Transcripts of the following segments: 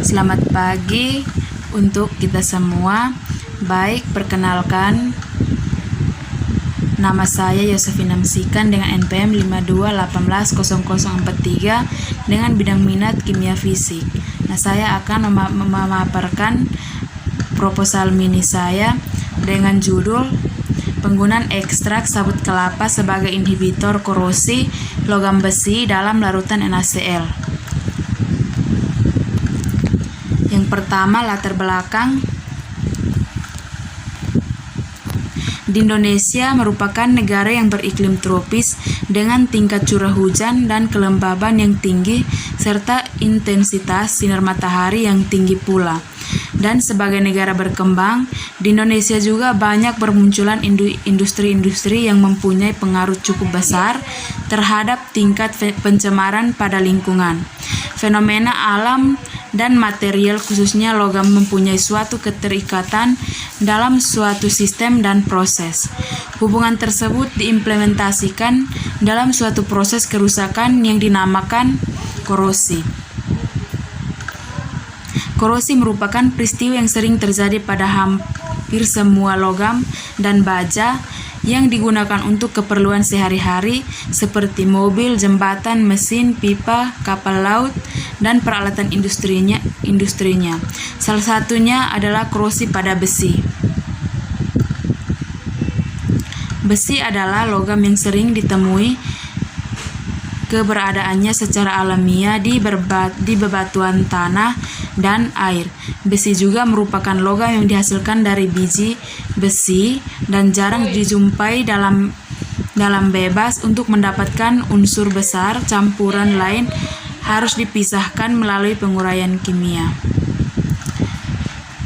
Selamat pagi untuk kita semua. Baik, perkenalkan, nama saya Yosefina Msikan dengan NPM 52180043 dengan bidang minat kimia fisik. Nah, saya akan memaparkan proposal mini saya dengan judul penggunaan ekstrak sabut kelapa sebagai inhibitor korosi logam besi dalam larutan NaCl. Yang pertama, latar belakang. Di Indonesia merupakan negara yang beriklim tropis dengan tingkat curah hujan dan kelembaban yang tinggi serta intensitas sinar matahari yang tinggi pula. Dan sebagai negara berkembang, di Indonesia juga banyak bermunculan industri-industri yang mempunyai pengaruh cukup besar terhadap tingkat pencemaran pada lingkungan. Fenomena alam dan material khususnya logam mempunyai suatu keterikatan dalam suatu sistem dan proses. Hubungan tersebut diimplementasikan dalam suatu proses kerusakan yang dinamakan korosi. Korosi merupakan peristiwa yang sering terjadi pada hampir semua logam dan baja yang digunakan untuk keperluan sehari-hari seperti mobil, jembatan, mesin, pipa, kapal laut, dan peralatan industrinya. Salah satunya adalah korosi pada besi. Besi adalah logam yang sering ditemui keberadaannya secara alamiah di bebatuan tanah dan air. Besi juga merupakan logam yang dihasilkan dari biji besi dan jarang dijumpai dalam bebas. Untuk mendapatkan unsur besar campuran lain harus dipisahkan melalui penguraian kimia.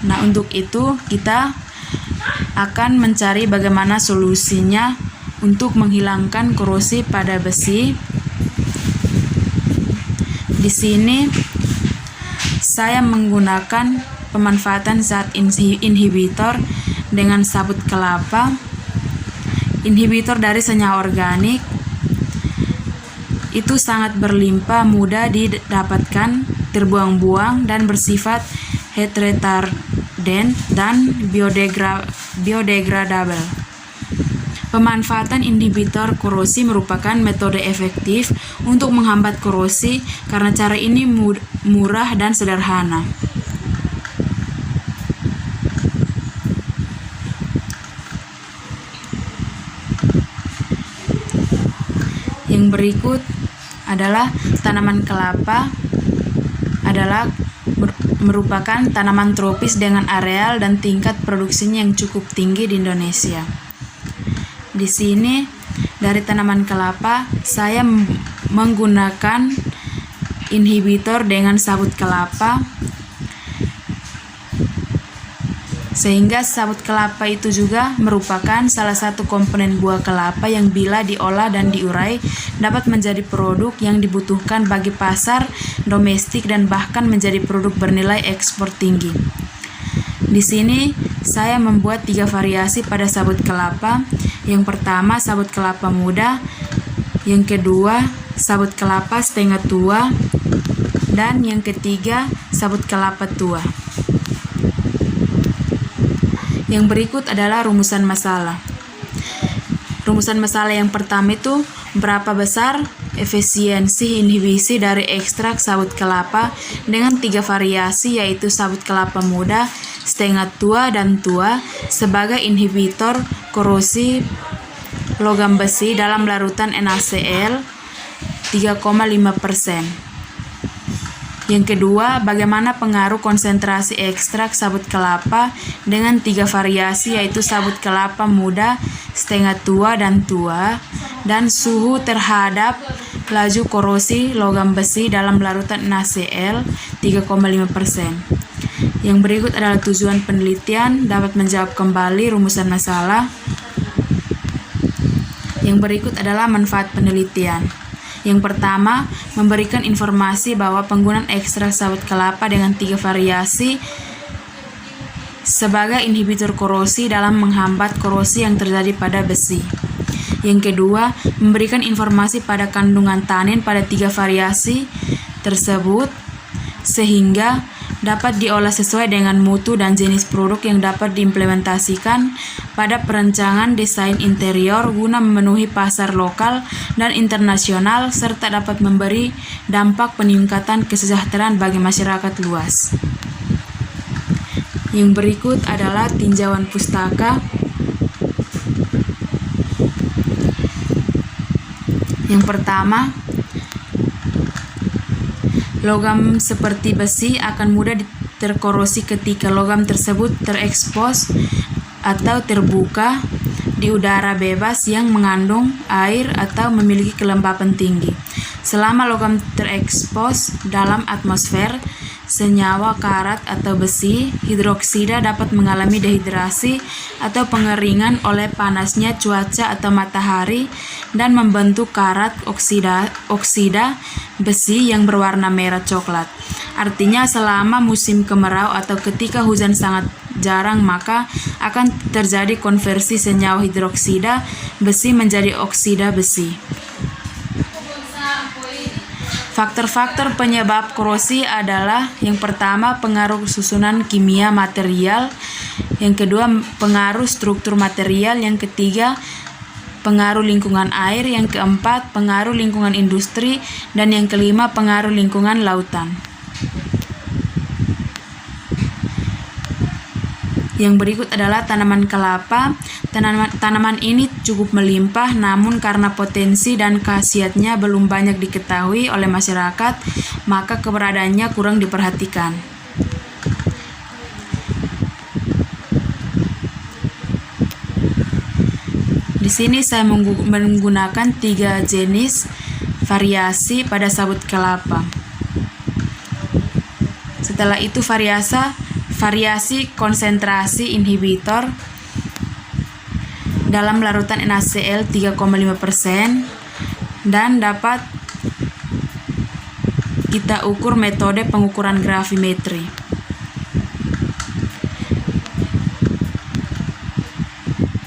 Nah, untuk itu kita akan mencari bagaimana solusinya untuk menghilangkan korosi pada besi. Di sini saya menggunakan pemanfaatan zat inhibitor dengan sabut kelapa. Inhibitor dari senyawa organik itu sangat berlimpah, mudah didapatkan, terbuang-buang, dan bersifat heat retardant dan biodegradable. Pemanfaatan inhibitor korosi merupakan metode efektif untuk menghambat korosi karena cara ini murah dan sederhana. Yang berikut adalah tanaman kelapa merupakan tanaman tropis dengan areal dan tingkat produksinya yang cukup tinggi di Indonesia. Di sini dari tanaman kelapa saya menggunakan inhibitor dengan sabut kelapa, sehingga sabut kelapa itu juga merupakan salah satu komponen buah kelapa yang bila diolah dan diurai dapat menjadi produk yang dibutuhkan bagi pasar domestik dan bahkan menjadi produk bernilai ekspor tinggi. Di sini saya membuat 3 variasi pada sabut kelapa. Yang pertama, sabut kelapa muda. Yang kedua, sabut kelapa setengah tua. Dan yang ketiga, sabut kelapa tua. Yang berikut adalah rumusan masalah. Rumusan masalah yang pertama itu berapa besar efisiensi inhibisi dari ekstrak sabut kelapa dengan 3 variasi, yaitu sabut kelapa muda, setengah tua, dan tua sebagai inhibitor korosi logam besi dalam larutan NaCl 3,5%. Yang kedua, bagaimana pengaruh konsentrasi ekstrak sabut kelapa dengan 3 variasi, yaitu sabut kelapa muda, setengah tua, dan tua, dan suhu terhadap laju korosi logam besi dalam larutan NaCl 3,5%. Yang berikut adalah tujuan penelitian, dapat menjawab kembali rumusan masalah. Yang berikut adalah manfaat penelitian. Yang pertama, memberikan informasi bahwa penggunaan ekstrak sabut kelapa dengan 3 variasi sebagai inhibitor korosi dalam menghambat korosi yang terjadi pada besi. Yang kedua, memberikan informasi pada kandungan tanin pada 3 variasi tersebut sehingga dapat diolah sesuai dengan mutu dan jenis produk yang dapat diimplementasikan pada perencanaan desain interior guna memenuhi pasar lokal dan internasional serta dapat memberi dampak peningkatan kesejahteraan bagi masyarakat luas. Yang berikut adalah tinjauan pustaka. Yang pertama, logam seperti besi akan mudah terkorosi ketika logam tersebut terekspos atau terbuka di udara bebas yang mengandung air atau memiliki kelembapan tinggi. Selama logam terekspos dalam atmosfer, senyawa karat atau besi hidroksida dapat mengalami dehidrasi atau pengeringan oleh panasnya cuaca atau matahari dan membentuk karat oksida besi yang berwarna merah coklat. Artinya selama musim kemarau atau ketika hujan sangat jarang, maka akan terjadi konversi senyawa hidroksida besi menjadi oksida besi. Faktor-faktor penyebab korosi adalah yang pertama pengaruh susunan kimia material, yang kedua pengaruh struktur material, yang ketiga pengaruh lingkungan air, yang keempat pengaruh lingkungan industri, dan yang kelima pengaruh lingkungan lautan. Yang berikut adalah tanaman kelapa. Tanaman ini cukup melimpah, namun karena potensi dan khasiatnya belum banyak diketahui oleh masyarakat, maka keberadaannya kurang diperhatikan. Di sini saya menggunakan 3 jenis variasi pada sabut kelapa. Setelah itu variasi konsentrasi inhibitor dalam larutan NaCl 3,5% dan dapat kita ukur metode pengukuran gravimetri.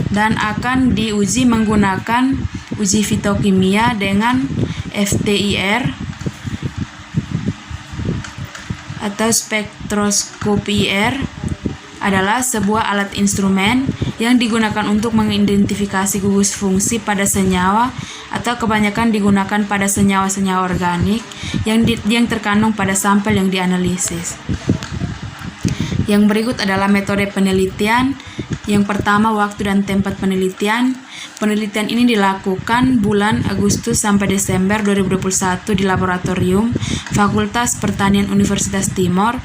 Dan akan diuji menggunakan uji fitokimia dengan FTIR atau spektroskopi IR adalah sebuah alat instrumen yang digunakan untuk mengidentifikasi gugus fungsi pada senyawa atau kebanyakan digunakan pada senyawa-senyawa organik yang terkandung pada sampel yang dianalisis. Yang berikut adalah metode penelitian. Yang pertama, waktu dan tempat penelitian. Penelitian ini dilakukan bulan Agustus sampai Desember 2021 di laboratorium Fakultas Pertanian Universitas Timor.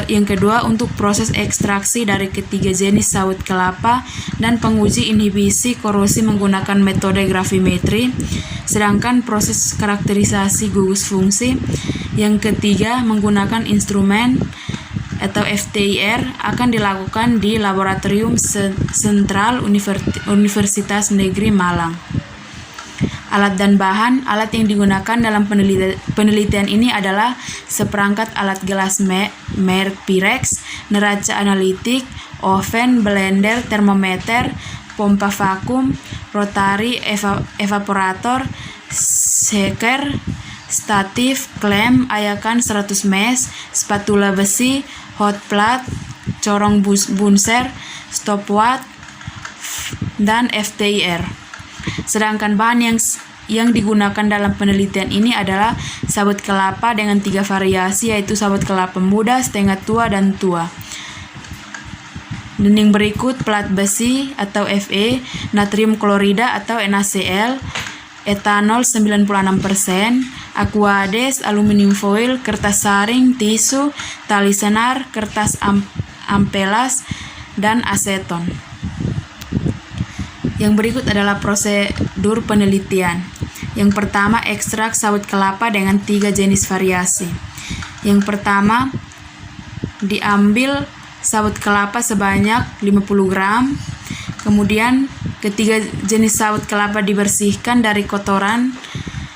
Yang kedua, untuk proses ekstraksi dari ketiga jenis sawit kelapa dan penguji inhibisi korosi menggunakan metode gravimetri. Sedangkan proses karakterisasi gugus fungsi yang ketiga menggunakan instrumen atau FTIR akan dilakukan di Laboratorium Sentral Universitas Negeri Malang. Alat dan bahan. Alat yang digunakan dalam penelitian ini adalah seperangkat alat gelas merek Pyrex, neraca analitik, oven, blender, termometer, pompa vakum, rotary evaporator, shaker, statif, klem, ayakan 100 mesh, spatula besi, hot plate, corong bunser, stopwatch, dan FTIR. Sedangkan bahan yang digunakan dalam penelitian ini adalah sabut kelapa dengan 3 variasi, yaitu sabut kelapa muda, setengah tua, dan tua. Dan yang berikut plat besi atau Fe, natrium klorida atau NaCl, etanol 96%, aquades, aluminium foil, kertas saring, tisu, tali senar, kertas ampelas, dan aseton. Yang berikut adalah prosedur penelitian. Yang pertama, ekstrak sawit kelapa dengan 3 jenis variasi. Yang pertama, diambil sawit kelapa sebanyak 50 gram. Kemudian ketiga jenis sawit kelapa dibersihkan dari kotoran,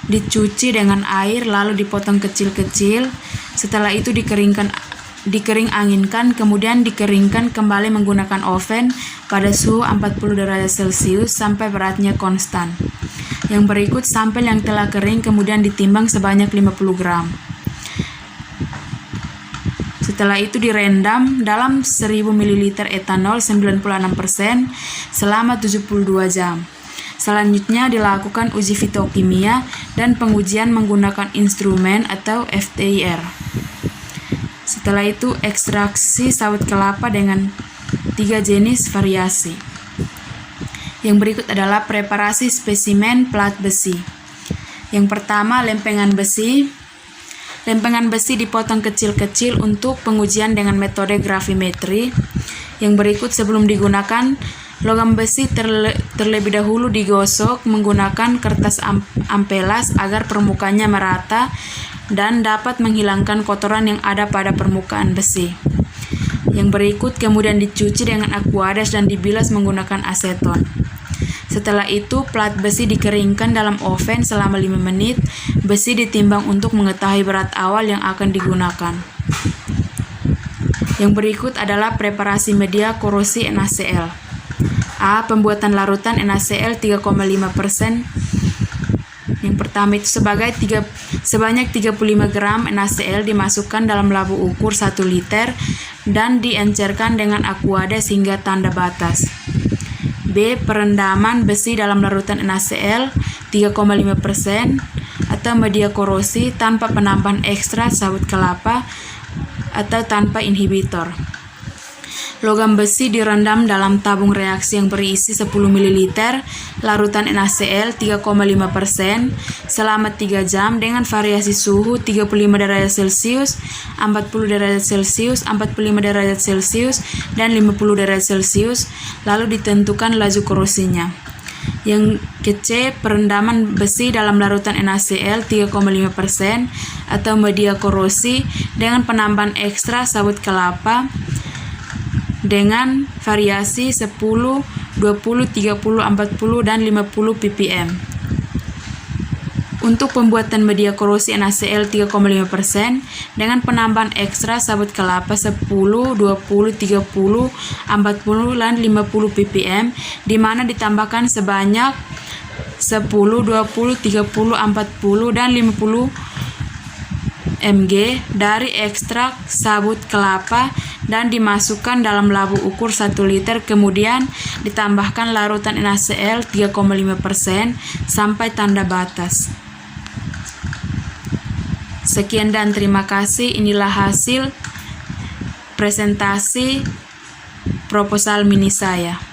dicuci dengan air, lalu dipotong kecil-kecil. Setelah itu dikering anginkan, kemudian dikeringkan kembali menggunakan oven pada suhu 40 derajat Celcius sampai beratnya konstan. Yang berikut sampel yang telah kering kemudian ditimbang sebanyak 50 gram. Setelah itu direndam dalam 1000 ml etanol 96% selama 72 jam. Selanjutnya dilakukan uji fitokimia dan pengujian menggunakan instrumen atau FTIR. Setelah itu ekstraksi sawit kelapa dengan 3 jenis variasi. Yang berikut adalah preparasi spesimen plat besi. Yang pertama, lempengan besi. Lempengan besi dipotong kecil-kecil untuk pengujian dengan metode gravimetri. Yang berikut sebelum digunakan, logam besi terlebih dahulu digosok menggunakan kertas ampelas agar permukaannya merata dan dapat menghilangkan kotoran yang ada pada permukaan besi. Yang berikut kemudian dicuci dengan aquades dan dibilas menggunakan aseton. Setelah itu, plat besi dikeringkan dalam oven selama 5 menit. Besi ditimbang untuk mengetahui berat awal yang akan digunakan. Yang berikut adalah preparasi media korosi NaCl. A. Pembuatan larutan NaCl 3,5%. Yang pertama itu sebanyak 35 gram NaCl dimasukkan dalam labu ukur 1 liter dan diencerkan dengan aquades hingga tanda batas. B. Perendaman besi dalam larutan NaCl 3,5% atau media korosi tanpa penambahan ekstrak sawit kelapa atau tanpa inhibitor. Logam besi direndam dalam tabung reaksi yang berisi 10 ml larutan NaCl 3,5% selama 3 jam dengan variasi suhu 35 derajat Celcius, 40 derajat Celcius, 45 derajat Celcius, dan 50 derajat Celcius, lalu ditentukan laju korosinya. Yang C. Perendaman besi dalam larutan NaCl 3,5% atau media korosi dengan penambahan ekstra sawit kelapa dengan variasi 10, 20, 30, 40, dan 50 ppm. Untuk pembuatan media korosi NaCl 3,5% dengan penambahan ekstra sawit kelapa 10, 20, 30, 40, dan 50 ppm, di mana ditambahkan sebanyak 10, 20, 30, 40, dan 50 mg dari ekstrak sabut kelapa dan dimasukkan dalam labu ukur 1 liter, kemudian ditambahkan larutan NaCl 3,5% sampai tanda batas. Sekian dan terima kasih. Inilah hasil presentasi proposal mini saya.